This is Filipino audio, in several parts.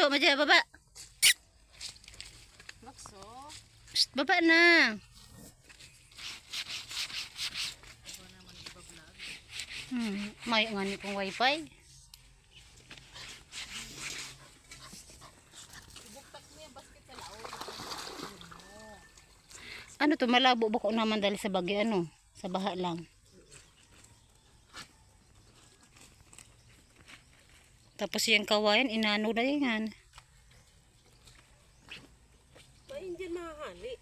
Lakso, madya, baba. Lakso. Psst, baba na. May nga ni kong wifi. Ibuktak mo yung basket sa laot. Ano to, malabo ba ko naman dahil sa bagyo, ano? Sa baha lang. Tapos yung kawayan, inano na yan. Hindi mahali.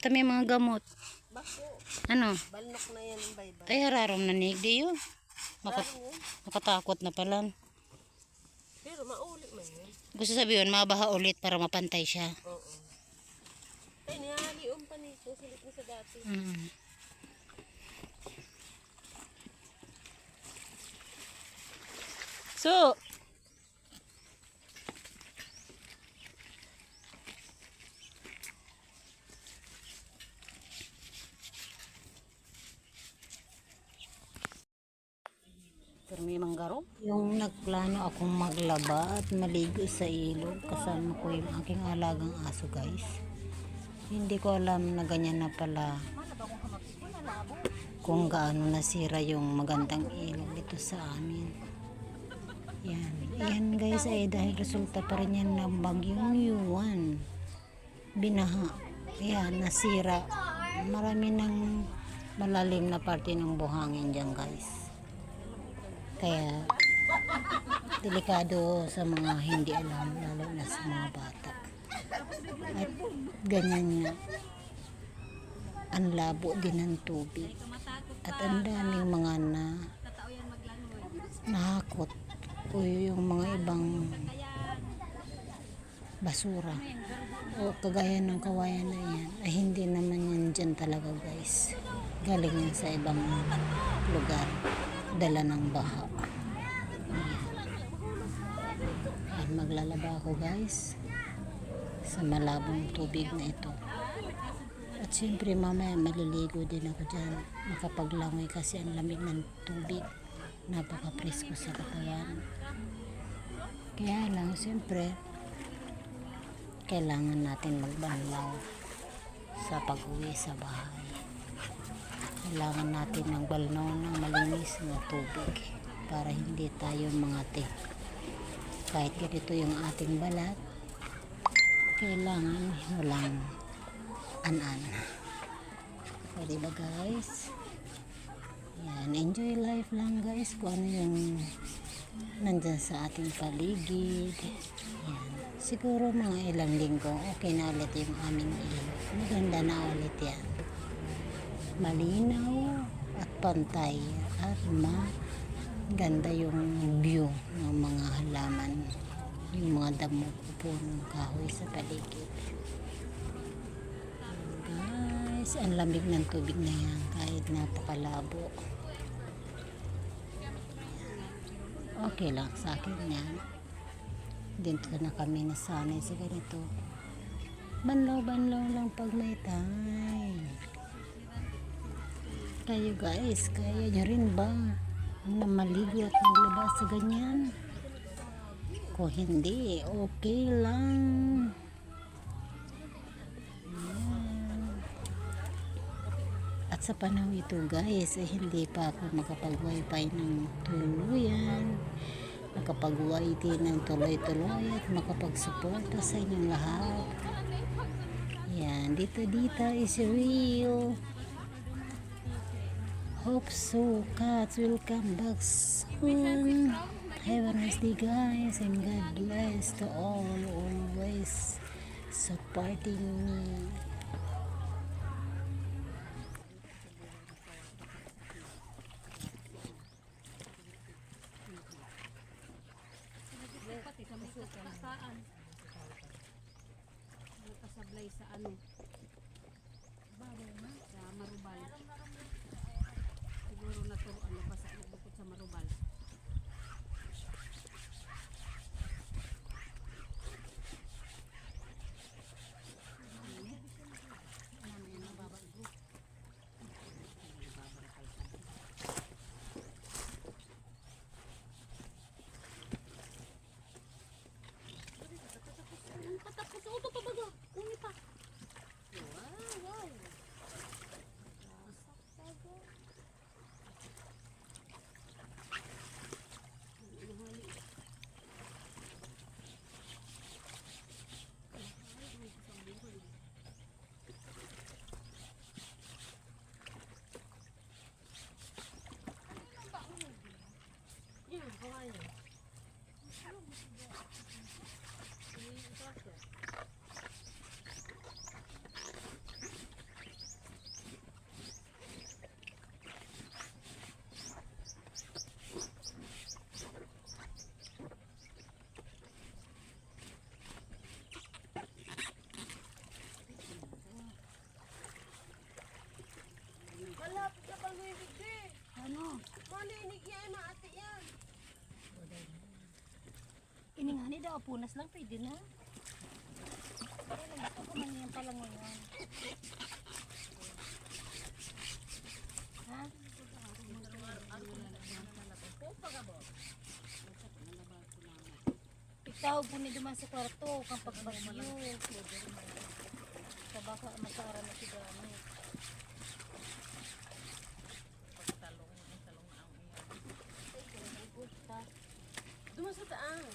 Tami mga gamot. Bako. Ano? Balnok na yan ang baybay. Ay, hararom na nigdi yun. Makatakot na pala. Pero mauli man yun. Gusto sabihin, mabaha ulit para mapantay siya. Oo. Ay, nihali pa nito. Sulit na sa dati. So, pero may manggaro. Yung nagplano akong maglaba at maligo sa ilog, kasama ko yung aking alagang aso, guys. Hindi ko alam na ganyan na pala kung gaano nasira yung magandang ilog dito sa amin. Yan guys ay dahil resulta pa rin yan ng bagyong Yuan. Binaha. Yan, nasira. Marami ng malalim na parte ng buhangin dyan, guys. Kaya delikado sa mga hindi alam, lalo na sa mga bata. At ganyan nga, ang labo din ng tubig. At ang daming mga nahakot o yung mga ibang basura o kagaya ng kawayan na yan ay hindi naman yan dyan talaga, guys. Galing yan sa ibang lugar, dala ng baha. Ayan, maglalaba ako, guys, sa malabong tubig na ito. At siyempre mamaya maliligo din ako dyan, makapaglangoy kasi ang lamig ng tubig, napaka-presko sa katawan. Kaya lang siyempre kailangan natin magbanlaw sa pag-uwi sa bahay. Kailangan natin magbanlaw ng malinis na tubig para hindi tayo mangati. Kahit ganito yung ating balat, kailangan walang an-an. O diba, guys? Yan, enjoy life lang, guys, kung ano yung nandyan sa ating paligid. Yan. Siguro mga ilang linggo okay na ulit yung aming ilog. Maganda na ulit yan. Malinaw at pantay at maganda yung view ng mga halaman, yung mga damo punong kahoy sa paligid. Guys, ang lamig ng tubig na yan kahit napakalabo. Okay lang sa akin yan. Dito na kami nasanay sa ganito. Banlaw-banlaw lang pag may time. Kayo, guys, kaya nyo rin ba na maligo at maglaba sa ganyan? Kung hindi, okay lang. At sa panahon ito, guys, hindi pa ako makapag-wifi ng tuluyan, makapag-wifi ng tuloy-tuloy at makapag-suporta sa inyong lahat. Yan, dito is real. Hope so, cats will come back soon. Have a nice day, guys, and God bless to all always supporting me. Kasablay sa ano? Sa Marubal. Siguro naturuan na pa sa bukod sa Marubal. o punas lang, pwede na. Kaya lang, gusto ko man yan pala ngayon. Ha? Ikaw po ni duman sa kwarto, kang pagbagyo. Sa baka masara na si Gami. Duman sa taas.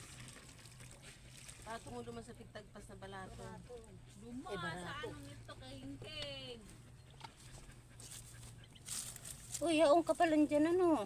Pato mo duman sa pigtagpas na balato. Eh, barato. nito kahingking? Uy, yaong ka pala dyan, ano?